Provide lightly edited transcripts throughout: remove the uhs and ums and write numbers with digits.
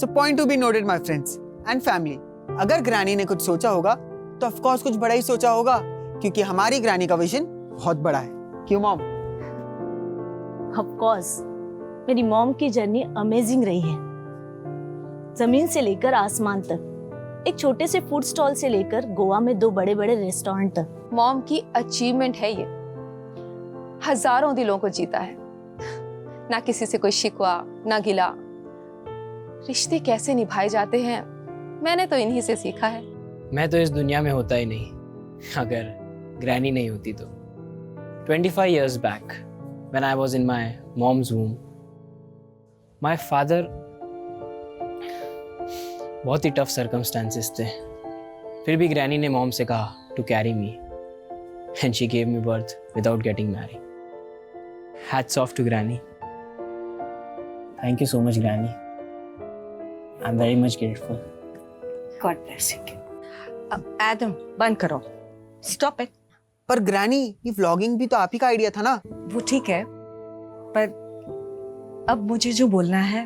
So point to be noted my friends and family. अगर granny ने कुछ सोचा होगा तो ऑफ कोर्स कुछ बड़ा ही सोचा होगा, क्योंकि हमारी ग्रैनी का विजन बहुत बड़ा है। क्यों मॉम? ऑफ कोर्स मेरी मॉम की जर्नी अमेजिंग रही है। जमीन से लेकर आसमान तक, एक छोटे से फूड स्टॉल से लेकर गोवा में 2 बड़े-बड़े रेस्टोरेंट तक। मॉम की अचीवमेंट है ये। हजारों दिलों को जीता है, ना किसी से कोई शिकवा ना गिला। रिश्ते कैसे निभाए जाते हैं मैंने तो इन्हीं से सीखा है। मैं तो इस दुनिया में होता ही नहीं अगर ग्रैनी नहीं होती तो। 25 years back when I was in my mom's womb, my father, बहुत ही टफ सर्कमस्टांसेस थे, फिर भी ग्रैनी ने मॉम से कहा to carry me and she gave me birth without getting married. Hats off to granny. Thank you so much granny, I am very much grateful. God bless you. अब Adam बंद करो, stop it. पर granny, ये vlogging भी तो आप ही का idea था ना? वो ठीक है, पर अब मुझे जो बोलना है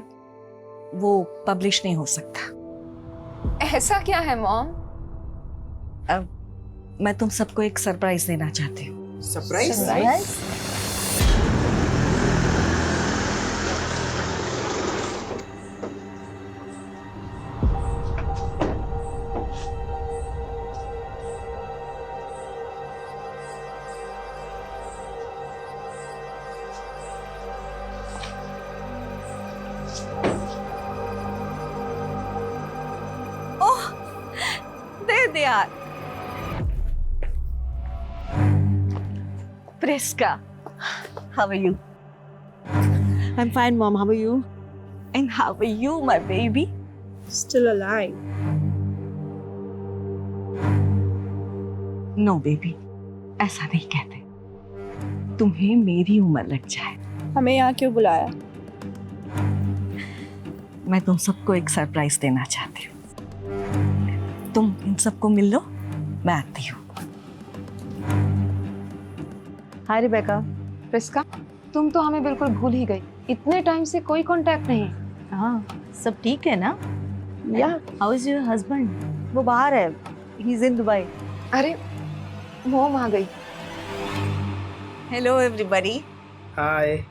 वो पब्लिश नहीं हो सकता। ऐसा क्या है मॉम? अब मैं तुम सबको एक सरप्राइज देना चाहती हूँ। सरप्राइज? दे यार। Priska, how are you? I'm fine, Mom. How are you? And how are you, my baby? Still alive. No, baby, ऐसा नहीं कहते। तुम्हें मेरी उम्र लग जाए। हमें यहाँ क्यों बुलाया? मैं तुम सबको एक सरप्राइज देना चाहती हूँ। तुम इन सबको मिल लो, मैं आती हूँ। हाय रिबेका। प्रिस्का, तुम तो हमें बिल्कुल भूल ही गई। इतने टाइम से कोई कांटेक्ट नहीं। हाँ, सब ठीक है ना? या हाउ इज योर हस्बैंड? वो बाहर है, ही इज इन दुबई। अरे मॉम आ गई। Hello everybody. Hi.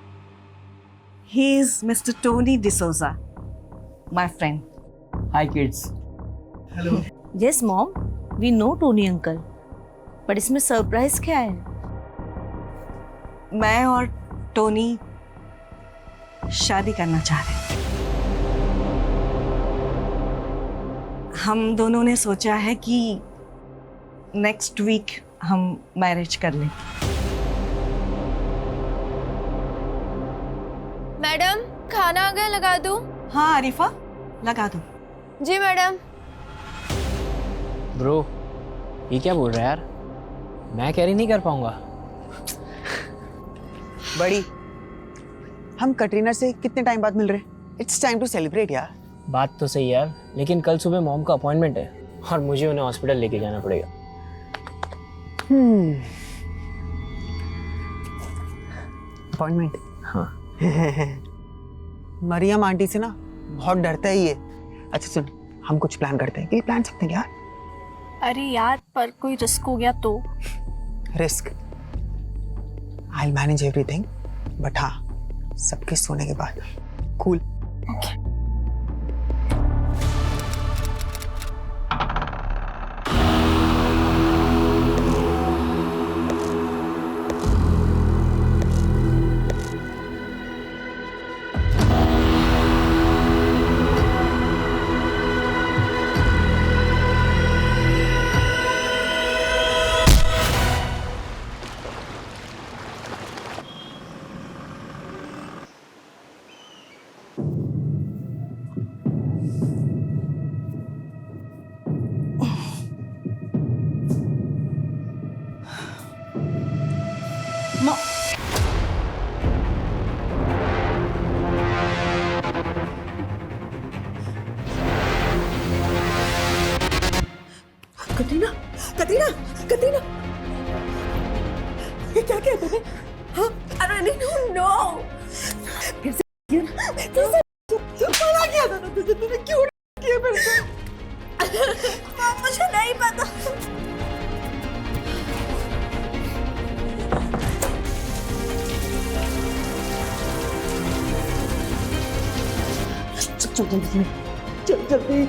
He is mister Tony D'Souza, my friend. Hi kids. Yes mom, we know Tony uncle, but इसमें सरप्राइज क्या है? मैं और टोनी शादी करना चाह रहे हैं। हम दोनों ने सोचा है कि नेक्स्ट वीक हम मैरिज कर लें। मैडम, खाना आ गया, लगा दूं? हाँ आरिफा, लगा दो। जी मैडम। ब्रो, ये क्या बोल रहा है यार? मैं कैरी नहीं कर पाऊंगा। बड़ी, हम कटरीना से कितने टाइम बाद मिल रहे हैं? इट्स टाइम टू सेलिब्रेट यार। बात तो सही है यार, लेकिन कल सुबह मॉम का अपॉइंटमेंट है और मुझे उन्हें हॉस्पिटल लेके जाना पड़ेगा। अपॉइंटमेंट? हाँ। मरियम आंटी से ना बहुत डरता है ये। अच्छा सुन, हम कुछ प्लान करते हैं। ये प्लान सकते हैं यार? अरे यार, पर कोई रिस्क हो गया तो? Risk? I will manage everything, but हाँ, सबके सोने के बाद। कूल? ओके। कतरीना, कतरीना, कतरीना, ये क्या किया तूने? हाँ, अरे नहीं, नो, फिर से मना किया था तुझे, तूने क्यों चल जल्दी चल जल्दी।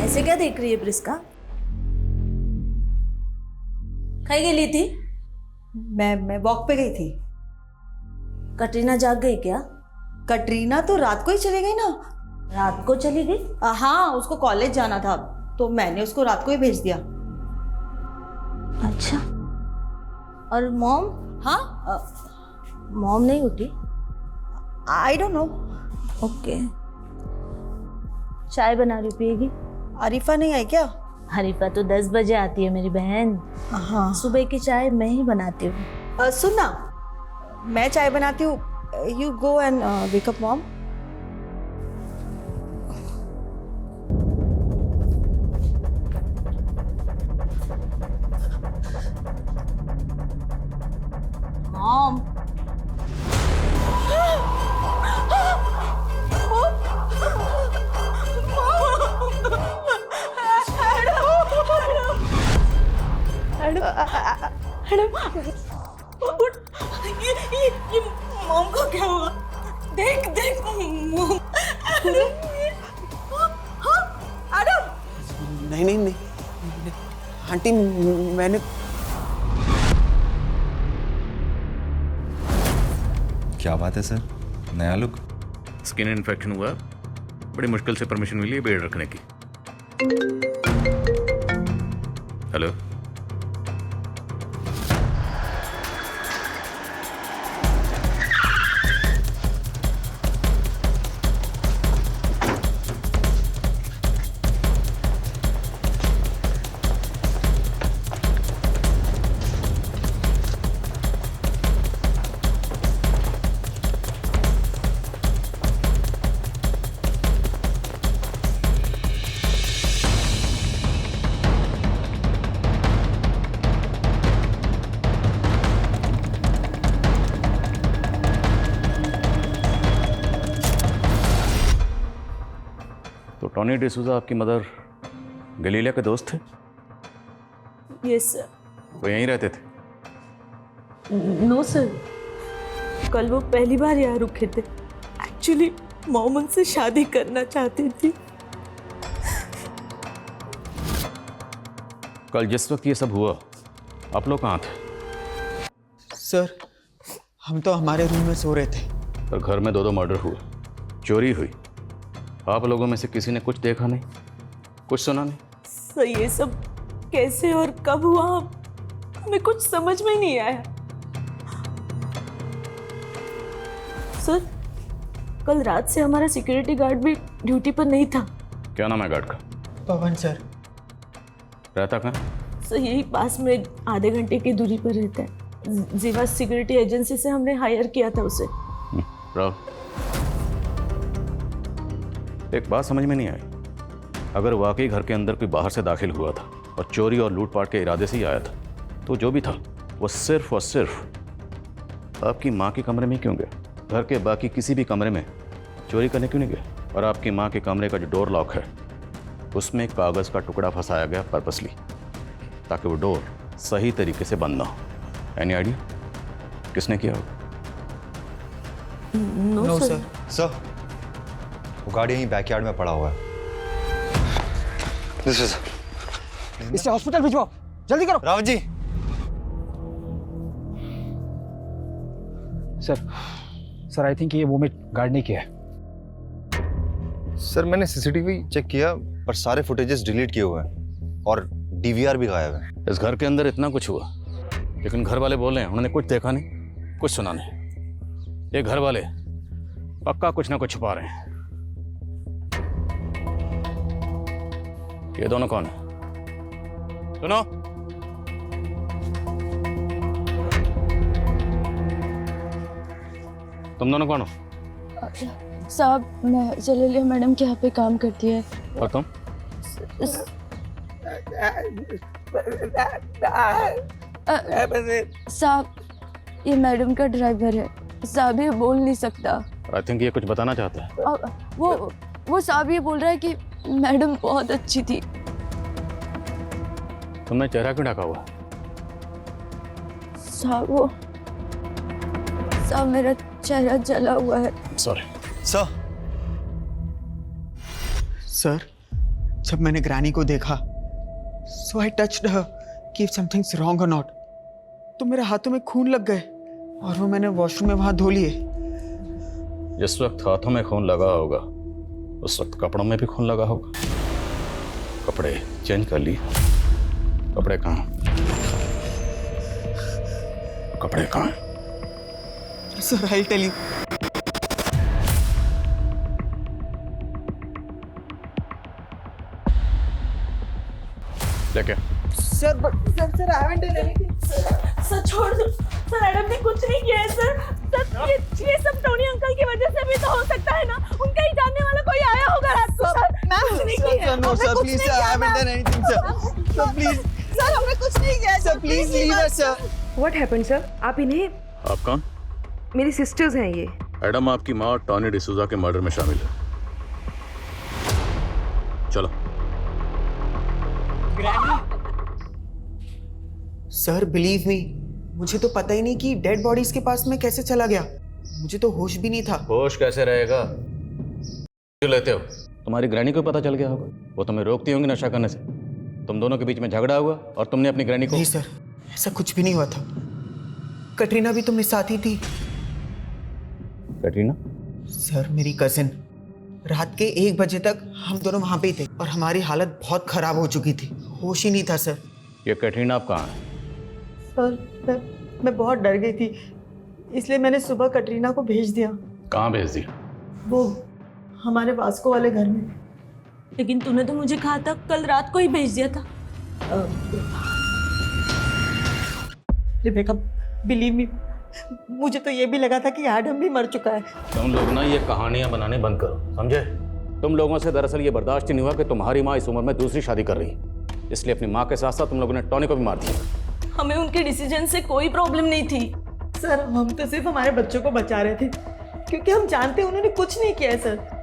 ऐसे क्या देख रही है प्रिस्का? कहीं गेली थी? मैं वॉक पे गई थी। कटरीना जाग गई क्या? कटरीना तो रात को ही चली गई ना। रात को चली गई? हाँ, उसको कॉलेज जाना था तो मैंने उसको रात को ही भेज दिया। अच्छा। और मॉम? हाँ, मॉम नहीं उठी? I don't know. ओके। चाय बना रही, पिएगी? आरिफा नहीं आई क्या? हरीफा तो 10 बजे आती है मेरी बहन। हाँ। सुबह की चाय मैं ही बनाती हूँ। सुन ना, मैं चाय बनाती हूँ, you go and wake up mom. Mom, ये मॉम को क्या हुआ? देख देख मॉम। एडम। नहीं नहीं नहीं आंटी, मैंने क्या बात है सर, नया लुक? स्किन इन्फेक्शन हुआ, बड़ी मुश्किल से परमिशन मिली है बेड रखने की। हेलो, तो टॉनी डिसूजा आपकी मदर गलीलिया के दोस्त थे? Yes sir. वो यहीं रहते थे? नो सर, कल वो पहली बार यहाँ रुके थे। एक्चुअली मॉम उनसे शादी करना चाहती थी। कल जिस वक्त ये सब हुआ आप लोग कहाँ थे? सर, हम तो हमारे रूम में सो रहे थे। पर घर में 2 मर्डर हुए, चोरी हुई, आप लोगों में से किसी ने कुछ देखा नहीं, कुछ सुना नहीं? सर, ये सब कैसे और कब हुआ हमें कुछ समझ में ही नहीं आया। सर, कल रात से हमारा सिक्योरिटी गार्ड भी ड्यूटी पर नहीं था। क्या नाम है गार्ड का? पवन सर। रहता कहाँ? सर, यही पास में आधे घंटे की दूरी पर रहता है। जीवा सिक्योरिटी एजेंसी से हमने हायर किया था उसे। राहुल, एक बात समझ में नहीं आई, अगर वाकई घर के अंदर कोई बाहर से दाखिल हुआ था और चोरी और लूटपाट के इरादे से ही आया था, तो जो भी था वो सिर्फ और सिर्फ आपकी माँ के कमरे में क्यों गया? घर के बाकी किसी भी कमरे में चोरी करने क्यों नहीं गया? और आपकी माँ के कमरे का जो डोर लॉक है उसमें एक कागज़ का टुकड़ा फंसाया गया पर्पसली, ताकि वो डोर सही तरीके से बंद ना हो। एनी आइडिया किसने किया होगा? No sir. सर, वो गाड़ी यहीं बैकयार्ड में पड़ा हुआ है। दिस इज इसे हॉस्पिटल भिजवाओ, जल्दी करो। Rawat ji. Sir I think ये मूवमेंट गार्ड ने किया है। सर, मैंने सीसीटीवी चेक किया पर सारे फुटेजेस डिलीट किए हुए हैं और डीवीआर भी गायब है। इस घर के अंदर इतना कुछ हुआ, लेकिन घर वाले बोल रहे हैं उन्होंने कुछ देखा नहीं, कुछ सुना नहीं। ये घर वाले पक्का कुछ ना कुछ छुपा रहे हैं। ये दोनों कौन है? सुनो, तुम दोनों कौन हो? साहब, मैं जलीलिया मैडम के यहाँ पे काम करती है। और तुम? साहब, ये मैडम का ड्राइवर है। साहब ये बोल नहीं सकता। आई थिंक ये कुछ बताना चाहता है। वो साहब ये बोल रहा है कि मैडम बहुत अच्छी थी। तुमने चेहरा क्यों ढका हुआ? साहब मेरा चेहरा जला हुआ है। Sorry sir. सर, जब मैंने ग्रैनी को देखा, सो आई टच्ड हर कि इफ समथिंग्स रॉन्ग और नॉट, तो मेरे हाथों में खून लग गए और वो मैंने वॉशरूम में वहां धो लिए। जिस वक्त हाथों में खून लगा होगा उस वक्त कपड़ों में भी खून लगा होगा। कपड़े चेंज कर लिए। कपड़े कहाँ? कपड़े कहाँ? Sir, I tell you. लेके sir, sir, I haven't done anything. Sir छोड़ दो सर, मैडम ने कुछ नहीं किया है सर। सर ये सब टोनी अंकल की वजह से भी तो हो सकता है ना। उनका ही जानने वाला कोई आया होगा रात को। सर कुछ नहीं किया। No sir, please sir, I haven't done anything sir. Sir please sir, हमने कुछ नहीं किया sir, please leave us sir. What happened sir? आप इन्हें? आप कौन? मेरी सिस्टर्स हैं ये। एडम आपकी माँ टॉनी डिसूजा के मर्डर में शामिल है। चलो। सर बिलीव मी, मुझे तो पता ही नहीं कि डेड बॉडीज के पास में कैसे चला गया। मुझे तो होश भी नहीं था। होश कैसे रहेगा? क्यों लेते हो? तुम्हारी ग्रैनी को पता चल गया होगा। वो तुम्हें रोकती होंगी नशा करने से। तुम दोनों के बीच में झगड़ा हुआ और तुमने अपनी ग्रैनी को। नहीं सर, ऐसा कुछ भी नहीं हुआ था। कटरीना भी तो मेरे साथ ही थी। कटरीना? सर मेरी कजिन, रात के 1 बजे तक हम दोनों वहां पे ही थे और हमारी हालत बहुत खराब हो चुकी थी। होश ही नहीं था सर। ये कटरीना आप कहाँ है? सर मैं बहुत डर गई थी, इसलिए मैंने सुबह कटरीना को भेज दिया। कहाँ भेज दिया? वो हमारे वास्को वाले घर में। लेकिन तूने तो मुझे कहा था कल रात को ही भेज दिया था। रिबेका, बिलीव मी, मुझे तो ये भी लगा था कि एडम भी मर चुका है। तुम लोग ना ये कहानियां बनाने बंद करो, समझे? तुम लोगों से दरअसल ये बर्दाश्त ही नहीं हुआ कि तुम्हारी माँ इस उम्र में दूसरी शादी कर रही है, इसलिए अपनी माँ के साथ साथ तुम लोगों ने टॉनी को भी मार दिया। हमें उनके डिसीजन से कोई प्रॉब्लम नहीं थी सर। हम तो सिर्फ हमारे बच्चों को बचा रहे थे, क्योंकि हम जानते हैं उन्होंने कुछ नहीं किया है सर।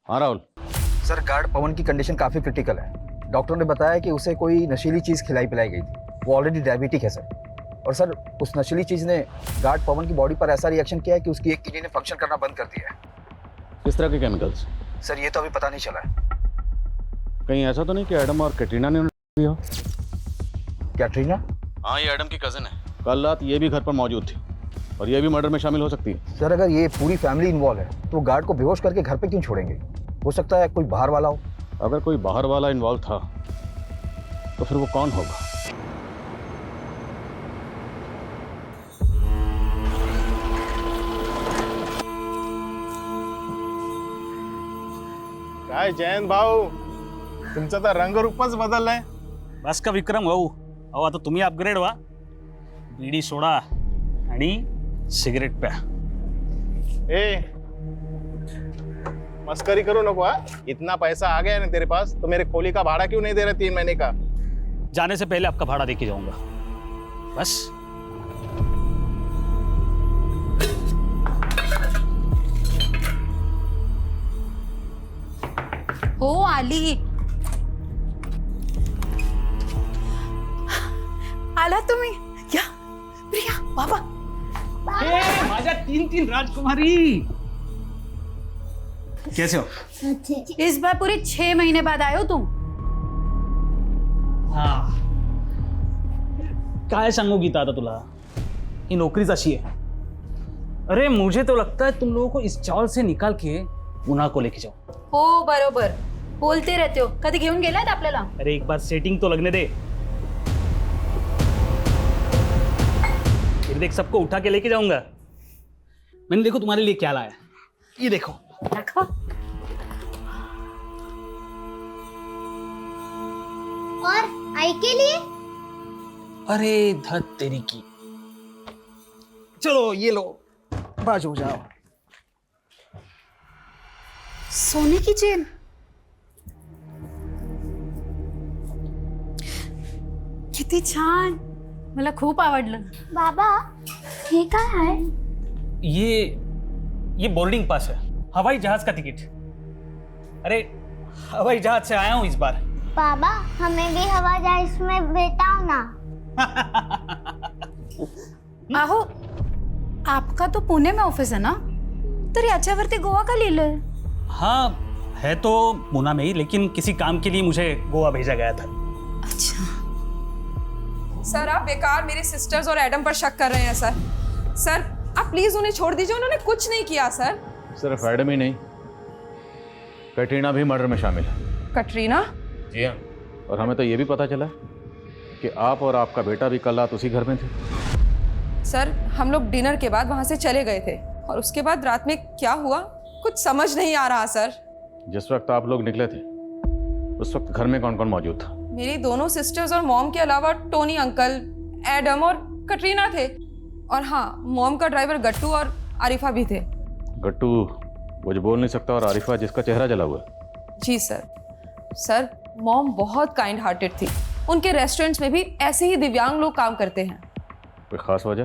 हाँ राहुल। सर, गार्ड पवन की कंडीशन काफ़ी क्रिटिकल है। डॉक्टर ने बताया कि उसे कोई नशीली चीज़ खिलाई पिलाई गई थी। वो ऑलरेडी डायबिटिक है सर। और सर, उस नशीली चीज़ ने गार्ड पवन की बॉडी पर ऐसा रिएक्शन किया है कि उसकी एक किडनी ने फंक्शन करना बंद कर दिया है। किस तरह के केमिकल्स? सर ये तो अभी पता नहीं चला है। कहीं ऐसा तो नहीं कि एडम और कैटरीना ने दिया? कैटरीना? हाँ, ये एडम की कजिन है। कल रात ये भी घर पर मौजूद थी और ये भी मर्डर में शामिल हो सकती है। सर अगर ये पूरी फैमिली इन्वॉल्व है तो गार्ड को बेहोश करके घर पे क्यों छोड़ेंगे? हो सकता है कोई बाहर वाला हो। अगर कोई बाहर वाला इन्वॉल्व था तो फिर वो कौन होगा? काय जयंत भाऊ, तुमचा तर रंगरूपच बदललाय. बस का विक्रम भाऊ, अहो आता तुम्ही अपग्रेड व्हा. बीडी सोडा आणि सिगरेट प्या. ए मस्करी करो नको. इतना पैसा आ गया ना तेरे पास, तो मेरे खोली का भाड़ा क्यों नहीं दे रहे 3 महीने का? जाने से पहले आपका भाड़ा देके जाऊंगा. बस. हो आली. आला तुम्ही? या प्रिया बाबा. माझ्या 3 राजकुमारी. कैसे हो? इस बार पूरे 6 महीने बाद आए हो तुम. हाँ. काय सांगू गीता आता तुला, ही नौकरीच अशी है. अरे मुझे तो लगता है तुम लोगों को इस चावल से निकाल के पुन्हा को लेके जाओ. हो बरोबर बोलते रहते हो. कधी घेऊन गेलात आपल्याला? अरे एक बार सेटिंग तो लगने दे. फिर देख, सबको उठा के लेके जाऊंगा. मैंने देखो तुम्हारे लिए क्या लाया. ये देखो. रखो. और आई के लिए? अरे धत तेरी की, चलो ये लो, बाज हो जाओ। सोने की चेन? किती छान, मला खूप आवडलं। बाबा हे काय आहे? ये बोर्डिंग पास है, हवाई जहाज का टिकट। अरे हवाई जहाज से आया हूँ इस बार। बाबा हमें भी हवा जहाज में बैठाओ ना। आहो, आपका तो पुणे में ऑफिस है ना, तर याच्यावरती गोवा का लिहिलंय? हाँ है तो पूना में ही, लेकिन किसी काम के लिए मुझे गोवा भेजा गया था। अच्छा सर, आप बेकार मेरे सिस्टर्स और एडम पर शक कर रहे हैं सर। सर आप प्लीज उन्हें छोड़ दीजिए, उन्होंने कुछ नहीं किया सर। सिर्फ एडम ही नहीं, कैटरीना भी मर्डर में शामिल है। कटरीना? जी हाँ, और हमें तो ये भी पता चला कि आप और आपका बेटा भी कल रात उसी घर में थे। सर हम लोग डिनर के बाद वहां से चले गए थे, और उसके बाद रात में क्या हुआ कुछ समझ नहीं आ रहा सर। जिस वक्त आप लोग निकले थे उस वक्त घर में कौन कौन मौजूद था? मेरी दोनों सिस्टर्स और मॉम के अलावा टोनी अंकल, एडम और कटरीना थे। और हाँ, मॉम का ड्राइवर गट्टू और आरिफा भी थे। गट्टू वो जो बोल नहीं सकता, और आरिफा जिसका चेहरा जला हुआ है। जी सर। सर मॉम बहुत काइंड हार्टेड थी, उनके रेस्टोरेंट्स में भी ऐसे ही दिव्यांग लोग काम करते हैं। कोई खास वजह?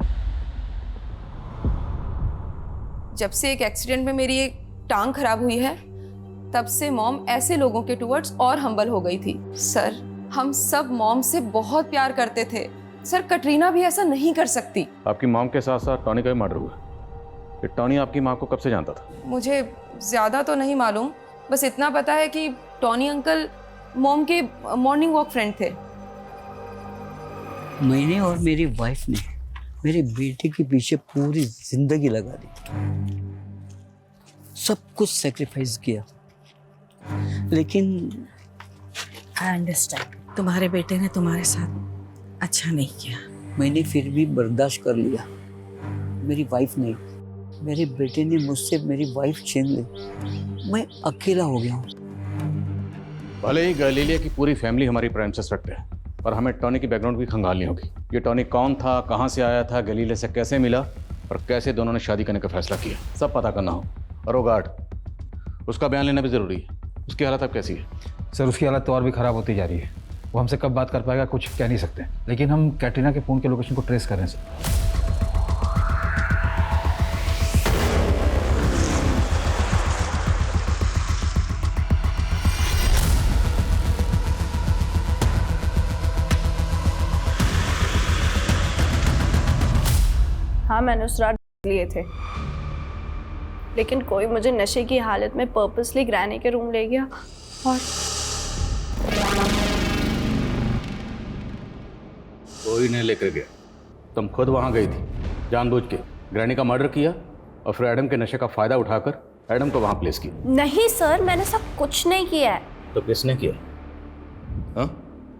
जब से एक एक्सीडेंट में मेरी एक टांग खराब हुई है, तब से मॉम ऐसे लोगों के टुवर्ड्स और हम्बल हो गई थी। सर हम सब मॉम से बहुत प्यार करते थे सर, कटरीना भी ऐसा नहीं कर सकती। आपकी मॉम के साथ साथ टॉनी का भी मर्डर हुआ। ये टॉनी आपकी माँ को कब से जानता था? मुझे ज़्यादा तो नहीं मालूम, बस इतना पता है कि टॉनी अंकल मॉम के मॉर्निंग वॉक फ्रेंड थे। मैंने और मेरी वाइफ ने मेरे बेटे के पीछे पूरी जिंदगी लगा दी, सब कुछ सेक्रीफाइस किया, लेकिन आई अंडरस्टैंड, तुम्हारे बेटे ने तुम्हारे साथ अच्छा नहीं किया। मैंने फिर भी बर्दाश्त कर लिया। मेरी वाइफ नहीं, मेरे बेटे ने मुझसे मेरी वाइफ छीन ली, मैं अकेला हो गया हूँ। भले ही गैलीलिया की पूरी फैमिली हमारी प्राइम सस्पेक्ट है, और हमें टॉनी की बैकग्राउंड भी खंगालनी होगी। ये टॉनी कौन था, कहाँ से आया था, गैलीलिया से कैसे मिला, और कैसे दोनों ने शादी करने का फैसला किया, सब पता करना हो। और वो गार्ड, उसका बयान लेना भी ज़रूरी है। उसकी हालत अब कैसी है? सर उसकी हालत तो और भी ख़राब होती जा रही है। वो हमसे कब बात कर पाएगा कुछ कह नहीं सकते, लेकिन हम कैटरीना के फ़ोन के लोकेशन को ट्रेस कर रहे हैं सर। हाँ मैंने उस रात लिए थे, लेकिन कोई मुझे नशे की हालत में पर्पसली ग्रैनी के रूम ले गया और कोई नहीं लेकर गया, तुम खुद वहां गई थी जानबूझ के। ग्रैनी का मर्डर किया और फिर एडम के नशे का फायदा उठाकर एडम को वहां प्लेस किया। नहीं सर, मैंने सब कुछ नहीं किया है। तो किसने किया? हाँ,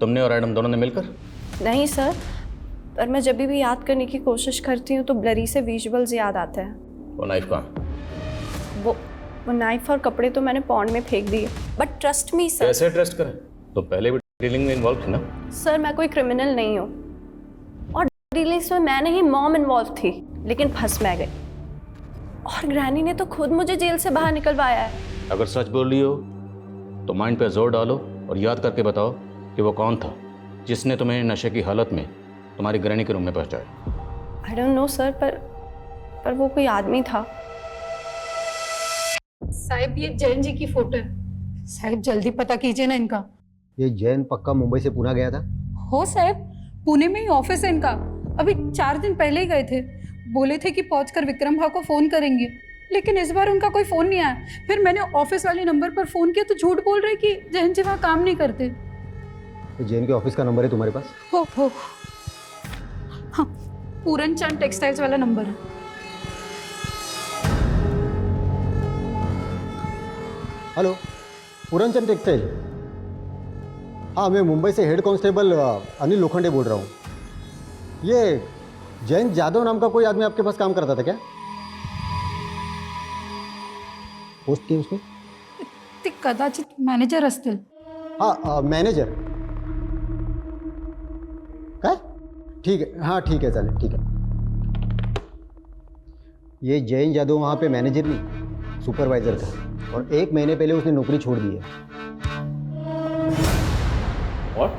तुमने और एडम दोनों ने मिलकर? नहीं सर, पर मैं जब भी याद करने की कोशिश करती हूँ तो ब्लरी से विजुअल्स याद आते हैं। वो नाइफ कहाँ? वो नाइफ और कपड़े तो मैंने पॉन्ड में फेंक दिए। But trust me sir. कैसे ट्रस्ट करें? तो पहले भी डीलिंग में इन्वॉल्व थी ना? सर मैं कोई क्रिमिनल नहीं हूँ, और डीलिंग्स में मैं नहीं मॉम इन्वॉल्व थी, लेकिन फंस मैं गई, और ग्रैनी ने तो खुद मुझे जेल से बाहर निकलवाया है। अगर सच बोल रही हो तो माइंड पे जोर डालो और याद करके बताओ कि वो कौन था जिसने तुम्हें नशे की हालत में तुम्हारी ग्रैनी के रूम में पहुंचाया। आई डोंट नो सर, पर वो कोई आदमी था। साहिब ये जैन जी की फोटो है, साहिब जल्दी पता कीजिए ना इनका। ये जैन पक्का मुंबई से पुणे गया था? हो साहिब, पुणे में ही ऑफिस है इनका, अभी 4 दिन पहले ही गए थे। बोले थे कि पहुंचकर विक्रम भाव को फोन करेंगे, लेकिन इस बार उनका कोई फोन नहीं आया। फिर मैंने ऑफिस वाले नंबर पर फोन किया तो झूठ बोल रहे कि जैन जी वहाँ काम नहीं करते। तो जैन के ऑफिस का नंबर है तुम्हारे पास? हो हाँ, पूरनचंद टेक्सटाइल्स वाला नंबर है। Hello, Puran Chand textile? हाँ, मैं मुंबई से हेड कांस्टेबल अनिल लोखंडे बोल रहा हूँ। ये जैन जादव नाम का कोई आदमी आपके पास काम करता था क्या? पोस्ट की उसने? ते कदाचित मॅनेजर असतील। हाँ, मॅनेजर काय? ठीक है, हाँ ठीक है, चालेल, ठीक है। ये जैन जादव वहाँ पे मैनेजर नहीं सुपरवाइजर था और 1 महीने पहले उसने नौकरी छोड़ दी है। और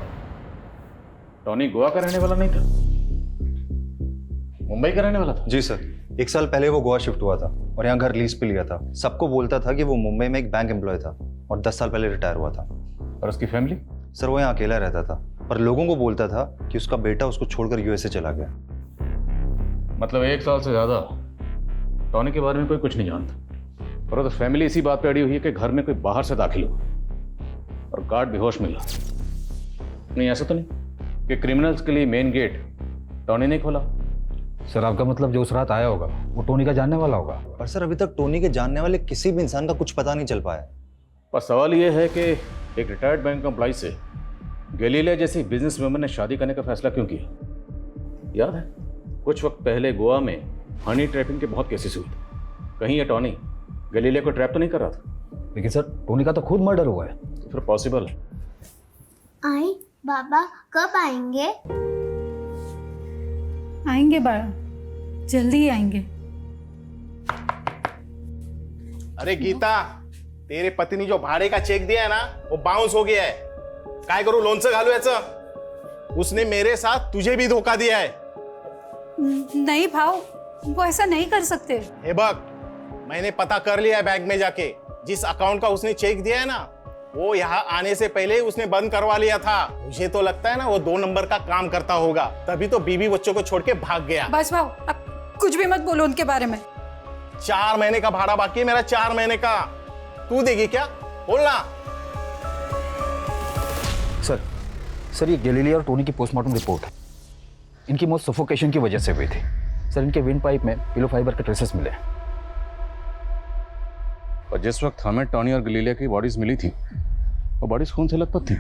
टॉनी गोवा का रहने वाला नहीं था, मुंबई का रहने वाला था। जी सर, 1 साल पहले वो गोवा शिफ्ट हुआ था और यहाँ घर लीज पे लिया था। सबको बोलता था कि वो मुंबई में एक बैंक एम्प्लॉय था और 10 साल पहले रिटायर हुआ था। और उसकी फैमिली? सर वो यहाँ अकेला रहता था, पर लोगों को बोलता था कि उसका बेटा उसको छोड़कर यूएसए चला गया। मतलब 1 साल से ज्यादा टॉनी के बारे में कोई कुछ नहीं जानता, और तो फैमिली इसी बात पे अड़ी हुई है कि घर में कोई बाहर से दाखिल हुआ और गार्ड बेहोश मिला। नहीं, ऐसा तो नहीं कि क्रिमिनल्स के लिए मेन गेट टॉनी ने खोला? सर आपका मतलब जो उस रात आया होगा वो टोनी का जानने वाला होगा? पर सर अभी तक टोनी के जानने वाले किसी भी इंसान का कुछ पता नहीं चल पाया। पर सवाल यह है कि एक रिटायर्ड बैंक एम्प्लॉय से गैलीलिया जैसी बिजनेस वुमन ने शादी करने का फैसला क्यों किया? याद है कुछ वक्त पहले गोवा में हनी ट्रैपिंग के बहुत केसेस हुए थे। कहीं ये टॉनी गैलीलिया को ट्रैप तो नहीं कर रहा था? लेकिन सर टोनी का तो खुद मर्डर हुआ है। तो फिर पॉसिबल है। आई बाबा कब आएंगे? आएंगे बाबा, जल्दी ही आएंगे। अरे गीता, तेरे पति ने जो भाड़े का चेक दिया है ना वो बाउंस हो गया है। काय करू, लोणचं घालू याचं? उसने मेरे साथ तुझे भी धोखा दिया है। नहीं भाव, वो ऐसा नहीं कर सकते। हे बघ, मैंने पता कर लिया है बैंक में जाके। जिस अकाउंट का उसने चेक दिया है ना वो यहाँ आने से पहले उसने बंद करवा लिया था। मुझे तो लगता है ना वो 2 नंबर का काम करता होगा, तभी तो बीवी बच्चों को छोड़ के भाग गया। बस भाव, अब कुछ भी मत बोलो उनके बारे में। 4 महीने का भाड़ा बाकी है मेरा, 4 महीने का। तू देगी क्या? बोलना। सर ये गैलीलिया और टोनी की पोस्टमार्टम रिपोर्ट है। इनकी मौत सफोकेशन की वजह से हुई थी। सर इनके विंड पाइप में पिलो फाइबर के ट्रेसेस मिले। और जिस वक्त हमें टॉनी और गैलीलिया की बॉडीज मिली थी वो बॉडीज खून से लथपथ थी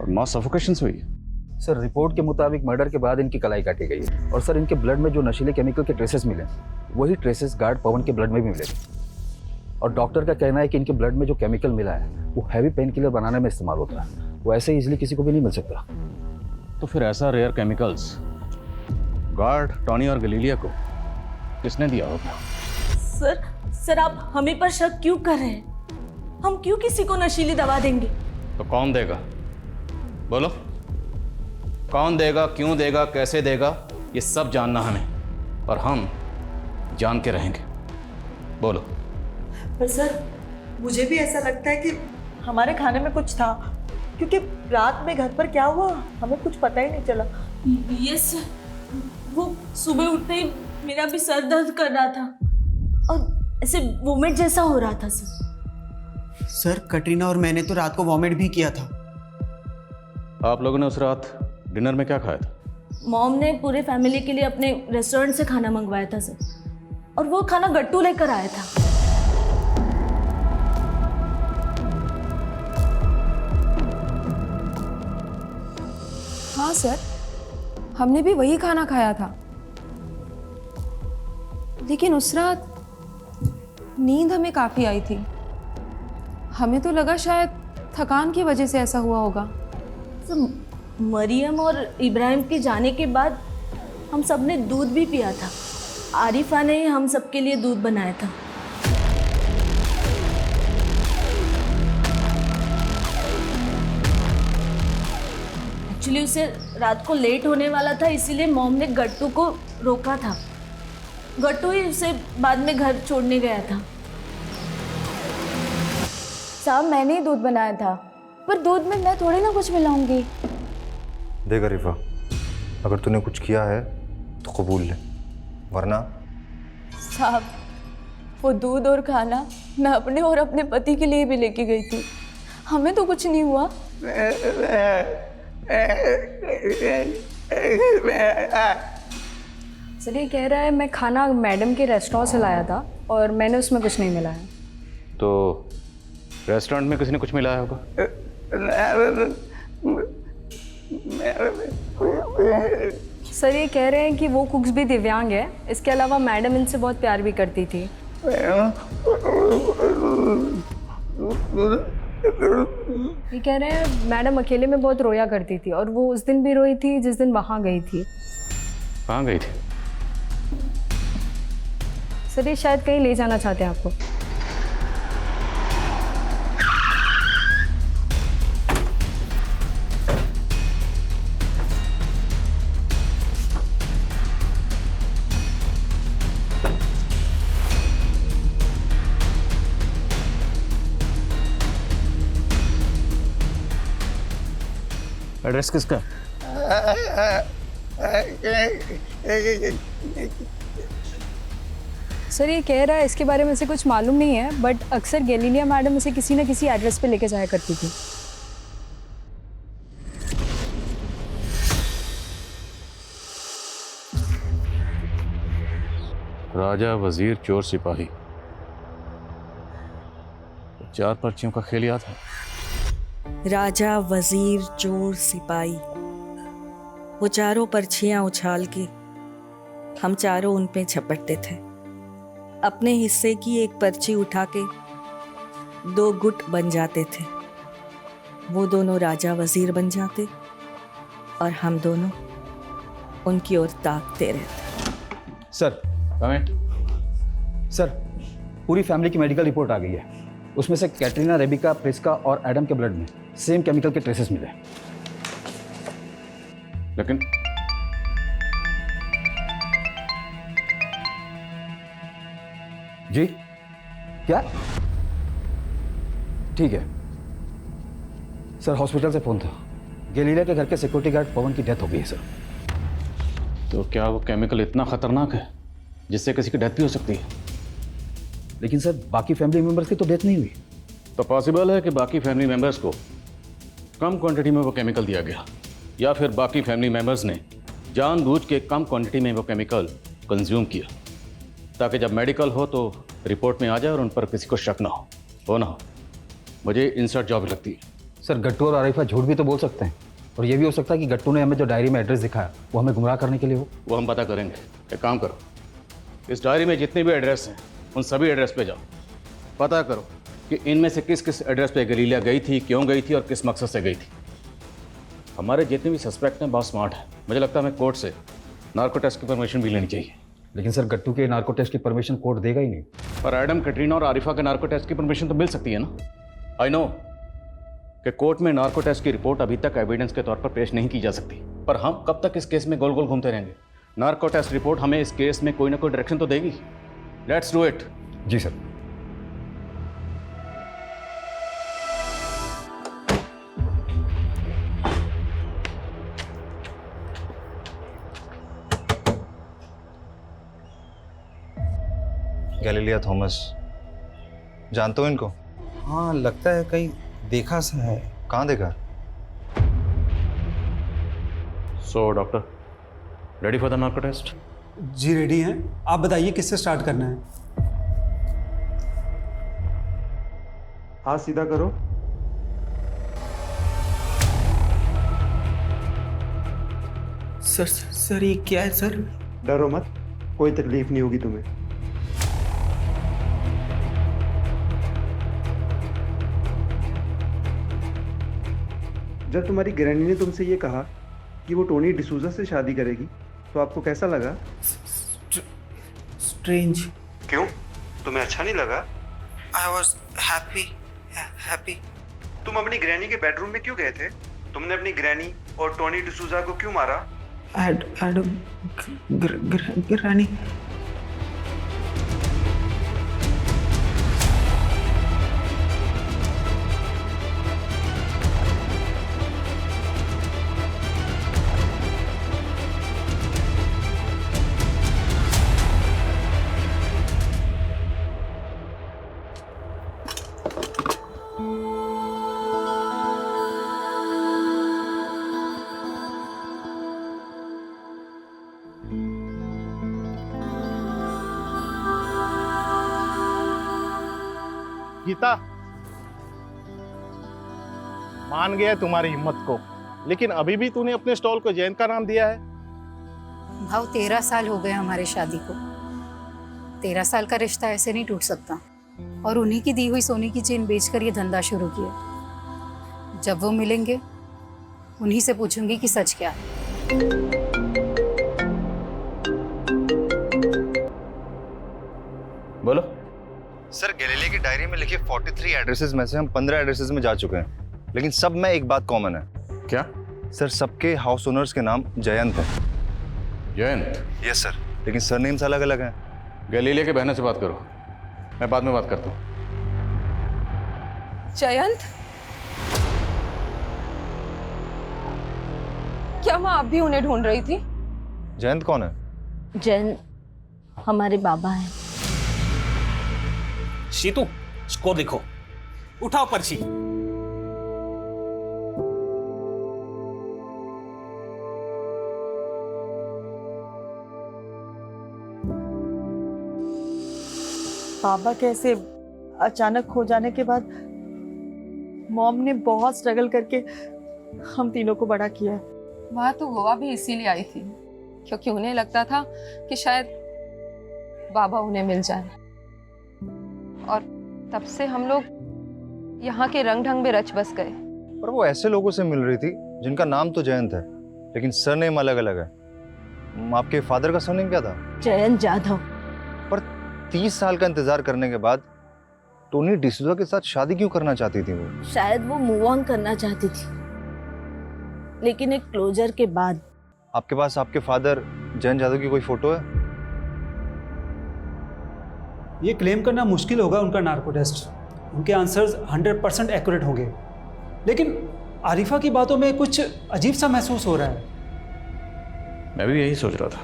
और मौत सफोकेशन से हुई है। सर रिपोर्ट के मुताबिक मर्डर के बाद इनकी कलाई काटी गई है और सर इनके ब्लड में जो नशीले केमिकल के ट्रेसेस मिले वही ट्रेसेस गार्ड पवन के ब्लड में भी मिले। और डॉक्टर का कहना है कि इनके ब्लड में जो केमिकल मिला है वो हैवी पेन किलर बनाने में इस्तेमाल होता है। वो ऐसे इजीली किसी को भी नहीं मिल सकता। तो फिर ऐसा रेयर केमिकल्स गार्ड, टॉनी और गैलीलिया को किसने दिया होगा? सर आप हमें पर शक क्यों कर रहे हैं? हम क्यों किसी को नशीली दवा देंगे? तो कौन देगा? बोलो, कौन देगा, क्यों देगा, कैसे देगा, ये सब जानना हमें, और हम जान के रहेंगे। बोलो। पर सर मुझे भी ऐसा लगता है कि हमारे खाने में कुछ था, क्योंकि रात में घर पर क्या हुआ हमें कुछ पता ही नहीं चला। यस सर, वो सुबह उठते ही मेरा भी सर दर्द कर रहा था और ऐसे वोमिट जैसा हो रहा था सर कटरीना और मैंने तो रात को वॉमिट भी किया था। आप लोगों ने उस रात डिनर में क्या खाया था? मॉम ने पूरे फैमिली के लिए अपने रेस्टोरेंट से खाना मंगवाया था सर, और वो खाना गट्टू लेकर आया था। हाँ सर, हमने भी वही खाना खाया था, लेकिन उस रात नींद हमें काफ़ी आई थी। हमें तो लगा शायद थकान की वजह से ऐसा हुआ होगा। सर मरियम और इब्राहिम के जाने के बाद हम सब ने दूध भी पिया था। आरिफा ने हम सबके लिए दूध बनाया था। एक्चुअली उसे रात को लेट होने वाला था, इसीलिए मॉम ने गट्टू को रोका था। गट्टू ही उसे बाद में घर छोड़ने गया था। साहब मैंने ही दूध बनाया था, पर दूध में मैं थोड़ी ना कुछ मिलाऊंगी। देख अरीफा, अगर तूने कुछ किया है तो कबूल ले, वरना। साहब वो दूध और खाना मैं अपने और अपने पति के लिए भी लेके गई थी, हमें तो कुछ नहीं हुआ। सर ये कह रहा है मैं खाना मैडम के रेस्टोरेंट से लाया था और मैंने उसमें कुछ नहीं मिलाया। तो रेस्टोरेंट में किसी ने कुछ मिलाया होगा? सर ये कह रहे हैं कि वो कुक्स भी दिव्यांग है, इसके अलावा मैडम इनसे बहुत प्यार भी करती थी। ये कह रहे हैं मैडम अकेले में बहुत रोया करती थी, और वो उस दिन भी रोई थी जिस दिन वहाँ गई थी। कहाँ गई थी? सर ये शायद कहीं ले जाना चाहते हैं आपको। एड्रेस किसका? सर ये कह रहा है इसके बारे में से कुछ मालूम नहीं है, बट अक्सर गैलीलिया मैडम इसे किसी न किसी एड्रेस पे लेके जाया करती थी। राजा, वजीर, चोर, सिपाही, 4 पर्चियों का खेल याद है? राजा, वजीर, चोर, सिपाही, वो चारों पर्चियां उछाल के हम चारों उन पे झपटते थे। अपने हिस्से की एक पर्ची उठा के 2 गुट बन जाते थे। वो दोनों राजा वजीर बन जाते और हम दोनों उनकी ओर ताकते रहते। सर सर, पूरी फैमिली की मेडिकल रिपोर्ट आ गई है। उसमें से कैटरीना, रेबिका, प्रिस्का और एडम के ब्लड में सेम केमिकल के ट्रेसेस मिले। लेकिन जी क्या? ठीक है सर, हॉस्पिटल से फोन था। गैलीलिया के घर के सिक्योरिटी गार्ड पवन की डेथ हो गई है सर। तो क्या वो केमिकल इतना खतरनाक है जिससे किसी की डेथ भी हो सकती है? लेकिन सर बाकी फैमिली मेंबर्स की तो डेथ नहीं हुई। तो पॉसिबल है कि बाकी फैमिली मेंबर्स को कम क्वांटिटी में वो केमिकल दिया गया, या फिर बाकी फैमिली मेंबर्स ने जानबूझ के कम क्वांटिटी में वो केमिकल कंज्यूम किया, ताकि जब मेडिकल हो तो रिपोर्ट में आ जाए और उन पर किसी को शक ना हो ना हो। मुझे इंसर्ट जॉब लगती है। सर गट्टू और आरिफा झूठ भी तो बोल सकते हैं, और ये भी हो सकता है कि गट्टू ने हमें जो डायरी में एड्रेस दिखाया वो हमें गुमराह करने के लिए हो। वो हम पता करेंगे। एक काम करो, इस डायरी में जितने भी एड्रेस हैं उन सभी एड्रेस पे जाओ, पता करो कि इनमें से किस किस एड्रेस पे गैलीलिया गई थी, क्यों गई थी और किस मकसद से गई थी। हमारे जितने भी सस्पेक्ट हैं बहुत स्मार्ट हैं। मुझे लगता है हमें कोर्ट से नार्को टेस्ट की परमिशन भी लेनी चाहिए। लेकिन सर गट्टू के नार्को टेस्ट की परमिशन कोर्ट देगा ही नहीं। पर एडम, कैटरीना और आरिफा के नार्को टेस्ट की परमिशन तो मिल सकती है ना। आई नो कि कोर्ट में नार्को टेस्ट की रिपोर्ट अभी तक एविडेंस के तौर पर पेश नहीं की जा सकती, पर हम कब तक इस केस में गोल गोल घूमते रहेंगे? नार्को टेस्ट रिपोर्ट हमें इस केस में कोई ना कोई डायरेक्शन तो देगी। Let's do it. जी सर। गैलीलिया थॉमस, जानते हो इनको? हाँ लगता है कहीं देखा सा है। कहाँ देखा? So doctor, ready for the narco test? जी रेडी हैं। आप बताइए किससे स्टार्ट करना है? हाथ सीधा करो। सर ये क्या है सर? डरो मत, कोई तकलीफ नहीं होगी तुम्हें। जब तुम्हारी ग्रैनी ने तुमसे ये कहा कि वो टोनी डिसूजा से शादी करेगी तो आपको कैसा लगा? स्ट्रेंज। क्यों, तुम्हें अच्छा नहीं लगा? I was happy. तुम अपनी ग्रैनी के बेडरूम में क्यों गए थे? तुमने अपनी ग्रैनी और टोनी डिसूजा को क्यों मारा? Adam, granny. गीता, मान गया तुम्हारी हिम्मत को, लेकिन अभी भी तूने अपने स्टॉल को जैन का नाम दिया है। भाव 13 साल हो गए हमारे शादी को। 13 साल का रिश्ता ऐसे नहीं टूट सकता। और उन्हीं की दी हुई सोने की चेन बेचकर ये धंधा शुरू किया। जब वो मिलेंगे उन्हीं से पूछूंगी कि सच क्या है। बोलो। सर गैलीलिया की डायरी में लिखे 43 एड्रेसेस में से हम 15 एड्रेसेस में जा चुके हैं, लेकिन सब में एक बात कॉमन है। क्या? सर सबके हाउस ओनर्स के नाम जयंत है। जयंत? यस सर, लेकिन सरनेम्स अलग अलग हैं। गैलीलिया के बहनों से बात करो, मैं बाद में बात करता हूँ। जयंत, क्या माँ आप भी उन्हें ढूंढ रही थी? जयंत कौन है? जयंत हमारे बाबा हैं। शीतू, स्कोर लिखो, उठाओ पर्ची। बाबा कैसे अचानक खो जाने के बाद मॉम ने बहुत स्ट्रगल करके हम तीनों को बड़ा किया है। वहाँ तो गोवा भी इसीलिए आई थी क्योंकि उन्हें लगता था कि शायद बाबा उन्हें मिल जाए, और तब से हम लोग यहाँ के रंग ढंग में रच बस गए। पर वो ऐसे लोगों से मिल रही थी जिनका नाम तो जयंत है, लेकिन सरनेम अलग अलग है। आपके फादर का सरनेम क्या था? जयंत जाधव। पर 30 साल का इंतजार करने के बाद टोनी डिसूजा के साथ शादी क्यों करना चाहती थी वो? शायद वो मूव ऑन करना चाहती थी, लेकिन एक क्लोजर के बाद। आपके पास आपके फादर जयंत जाधव की कोई फोटो है? ये क्लेम करना मुश्किल होगा उनका नार्को टेस्ट, उनके आंसर्स 100% एक्यूरेट होंगे, लेकिन आरिफा की बातों में कुछ अजीब सा महसूस हो रहा है। मैं भी यही सोच रहा था।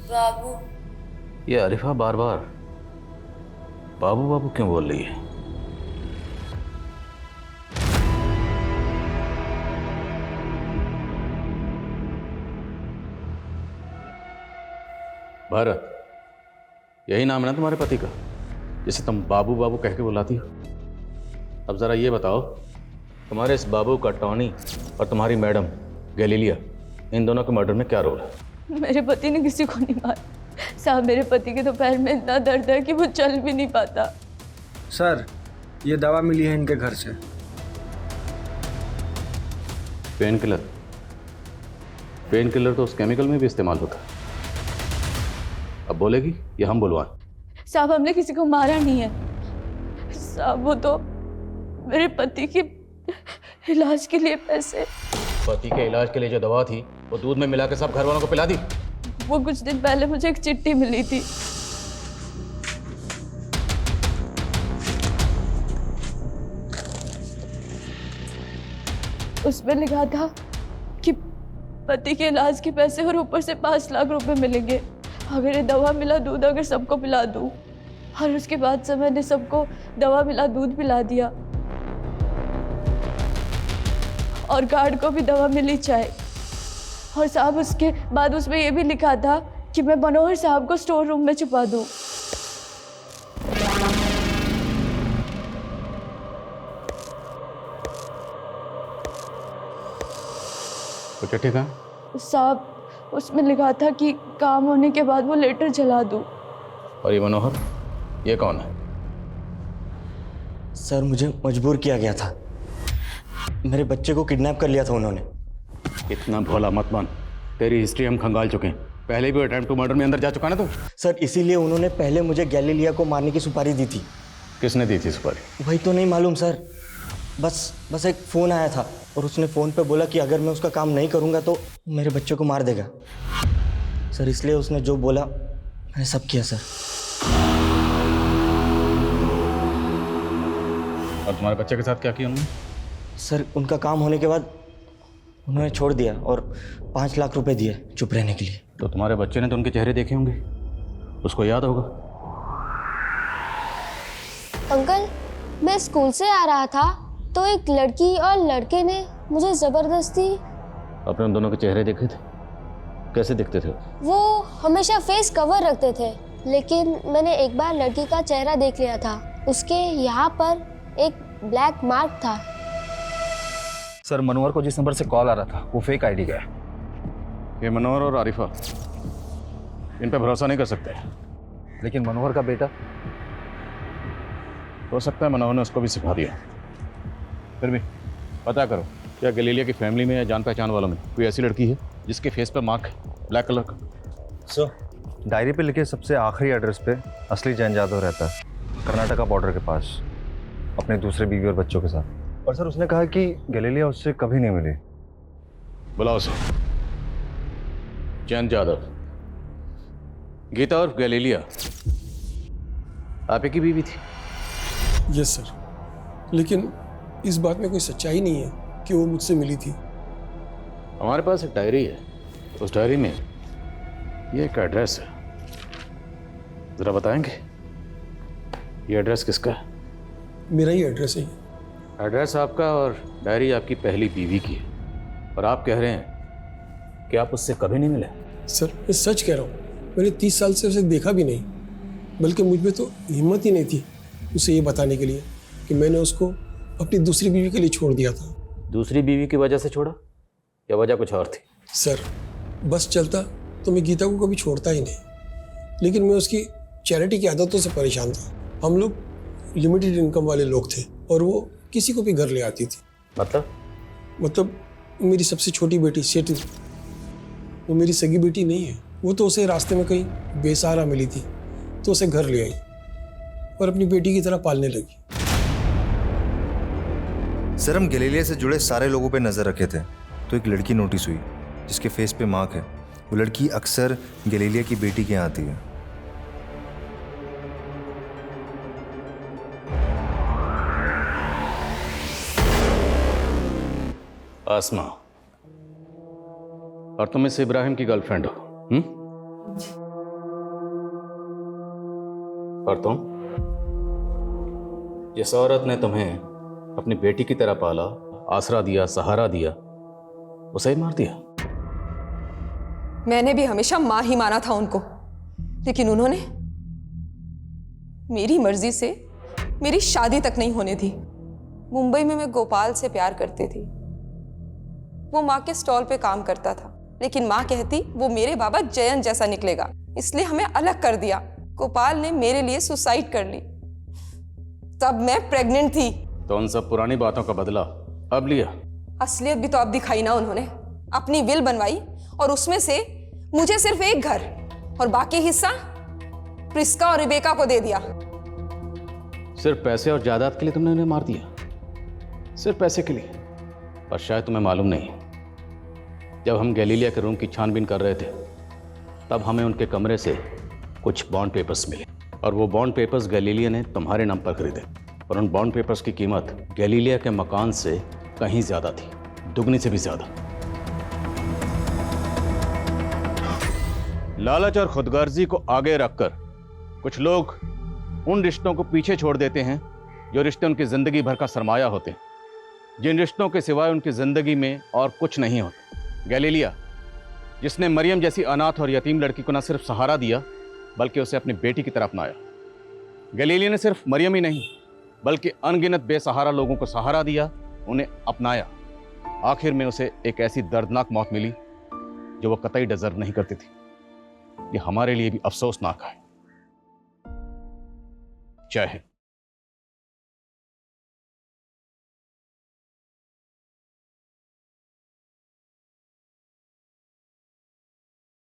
बाबू। ये आरिफा बार बार बाबू बाबू क्यों बोल रही है? भारत, यही नाम है ना तुम्हारे पति का, जिसे तुम बाबू बाबू कह के बुलाती हो? अब जरा ये बताओ, तुम्हारे इस बाबू का टॉनी और तुम्हारी मैडम गैलीलिया, इन दोनों के मर्डर में क्या रोल है? मेरे पति ने किसी को नहीं मारा साहब। मेरे पति के तो पैर में इतना दर्द है कि वो चल भी नहीं पाता। सर, ये दवा मिली है इनके घर से। Pain killer? पेन किलर तो उस केमिकल में भी इस्तेमाल होता है। अब बोलेगी या हम बुलवाएं? साहब हमने किसी को मारा नहीं है साहब, वो तो मेरे पति के इलाज के लिए पैसे। पति के इलाज के लिए जो दवा थी वो दूध में मिला के सब घर वालों को पिला दी? वो कुछ दिन पहले मुझे एक चिट्ठी मिली थी। उसमें लिखा था कि पति के इलाज के पैसे और ऊपर से 5 लाख रुपए मिलेंगे अगर ये दवा मिला दूध अगर सबको पिला दूं। और उसके बाद से मैंने सबको दवा मिला दूध पिला दिया, और गार्ड को भी दवा मिली चाय। और साहब उसके बाद उसमें यह भी लिखा था कि मैं मनोहर साहब को स्टोर रूम में छुपा दूं। तो चिट्ठी कहाँ? साहब उसमें लिखा था कि काम होने के बाद वो लेटर जला दूं। और ये मनोहर, ये कौन है? सर मुझे मजबूर किया गया था, मेरे बच्चे को किडनैप कर लिया था उन्होंने। इतना भोला मत बन, तेरी हिस्ट्री हम खंगाल चुके हैं। पहले भी अटेम्प्ट टू मर्डर में अंदर जा चुका ना तू? सर इसीलिए उन्होंने पहले मुझे गैलीलिया को मारने की सुपारी दी थी। किसने दी थी सुपारी? वही तो नहीं मालूम सर, बस एक फ़ोन आया था और उसने फ़ोन पे बोला कि अगर मैं उसका काम नहीं करूँगा तो मेरे बच्चे को मार देगा। सर इसलिए उसने जो बोला मैंने सब किया सर। और तुम्हारे बच्चे के साथ क्या किया उन्होंने? सर उनका काम होने के बाद उन्होंने छोड़ दिया और 5 लाख रुपए दिए चुप रहने के लिए। तो तुम्हारे बच्चे ने तो उनके चेहरे देखे होंगे, उसको याद होगा। अंकल, मैं स्कूल से आ रहा था तो एक लड़की और लड़के ने मुझे जबरदस्ती। अपने उन दोनों के चेहरे देखे थे? कैसे दिखते थे? वो हमेशा फेस कवर रखते थे, लेकिन मैंने एक बार लड़की का चेहरा देख लिया था, उसके यहाँ पर एक ब्लैक मार्क था। सर मनोहर को जिस नंबर से कॉल आ रहा था वो फेक आईडी का है। ये मनोहर और आरिफा, इन पे भरोसा नहीं कर सकते। लेकिन मनोहर का बेटा? हो सकता है मनोहर ने उसको भी सिखा दिया। फिर भी पता करो, क्या गैलीलिया की फैमिली में या जान पहचान वालों में कोई ऐसी लड़की है जिसके फेस पर मार्क है ब्लैक कलर का? सर डायरी पे लिखे सबसे आखिरी एड्रेस पे असली जैन जादव रहता है, कर्नाटका बॉर्डर के पास, अपने दूसरे बीवी और बच्चों के साथ। और सर उसने कहा कि गैलीलिया उससे कभी नहीं मिली। बुलाओ उसे। जैन जादव, गीता और गैलीलिया आप ही की बीवी थी? यस सर, लेकिन इस बात में कोई सच्चाई नहीं है कि वो मुझसे मिली थी। हमारे पास एक डायरी है, उस डायरी में ये एक एड्रेस है, जरा बताएंगे ये एड्रेस किसका है? मेरा ही एड्रेस है। एड्रेस आपका और डायरी आपकी पहली बीवी की है, और आप कह रहे हैं कि आप उससे कभी नहीं मिले? सर मैं सच कह रहा हूँ, मैंने 30 साल से उसे देखा भी नहीं, बल्कि मुझ में तो हिम्मत ही नहीं थी उसे ये बताने के लिए कि मैंने उसको अपनी दूसरी बीवी के लिए छोड़ दिया था। दूसरी बीवी की वजह से छोड़ा या वजह कुछ और थी? सर बस चलता तो मैं गीता को कभी छोड़ता ही नहीं, लेकिन मैं उसकी चैरिटी की आदतों से परेशान था। हम लोग लिमिटेड इनकम वाले लोग थे और वो किसी को भी घर ले आती थी। मतलब मेरी सबसे छोटी बेटी सेठी, वो मेरी सगी बेटी नहीं है, वो तो उसे रास्ते में कहीं बेसहारा मिली थी तो उसे घर ले आई और अपनी बेटी की तरह पालने लगी। सर हम गैलीलिया से जुड़े सारे लोगों पे नज़र रखे थे तो एक लड़की नोटिस हुई जिसके फेस पे मार्क है। वो लड़की अक्सर गैलीलिया की बेटी के यहाँ आती है। आसमा, और तुम इस इब्राहिम की गर्लफ्रेंड हो? और तुम, जिस औरत ने तुम्हें अपनी बेटी की तरह पाला, आसरा दिया, सहारा दिया, उसे ही मार दिया? मैंने भी हमेशा माँ ही माना था उनको, लेकिन उन्होंने मेरी मर्जी से मेरी शादी तक नहीं होने दी। मुंबई में मैं गोपाल से प्यार करती थी, वो माँ के स्टॉल पे काम करता था, लेकिन माँ कहती वो मेरे बाबा जयंत जैसा निकलेगा, इसलिए हमें अलग कर दिया। गोपाल ने मेरे लिए सुसाइड कर ली, तब मैं प्रेग्नेंट थी। तो उन सब पुरानी बातों का बदला अब लिया? असलियत भी तो अब दिखाई ना उन्होंने। अपनी विल बनवाई और उसमें से मुझे सिर्फ एक घर और बाकी हिस्सा प्रिस्का और रिबेका को दे दिया। सिर्फ पैसे और जायदाद के लिए तुमने उन्हें मार दिया? सिर्फ पैसे के लिए? पर शायद तुम्हें मालूम नहीं, जब हम गैलीलिया के रूम की छानबीन कर रहे थे तब हमें उनके कमरे से कुछ बॉन्ड पेपर्स मिले, और वो बॉन्ड पेपर्स गैलीलिया ने तुम्हारे नाम पर खरीदे, और उन बॉन्ड पेपर्स की कीमत गैलीलिया के मकान से कहीं ज्यादा थी, दुगनी से भी ज्यादा। लालच और खुदगर्जी को आगे रखकर कुछ लोग उन रिश्तों को पीछे छोड़ देते हैं जो रिश्ते उनकी जिंदगी भर का सरमाया होते हैं, जिन रिश्तों के सिवाय उनकी जिंदगी में और कुछ नहीं होता। गैलीलिया, जिसने मरियम जैसी अनाथ और यतीम लड़की को न सिर्फ सहारा दिया बल्कि उसे अपनी बेटी की तरह अपनाया। गैलीलिया ने सिर्फ मरियम ही नहीं बल्कि अनगिनत बेसहारा लोगों को सहारा दिया, उन्हें अपनाया। आखिर में उसे एक ऐसी दर्दनाक मौत मिली जो वो कतई डिजर्व नहीं करती थी। ये हमारे लिए भी अफसोसनाक है। जय हिंद।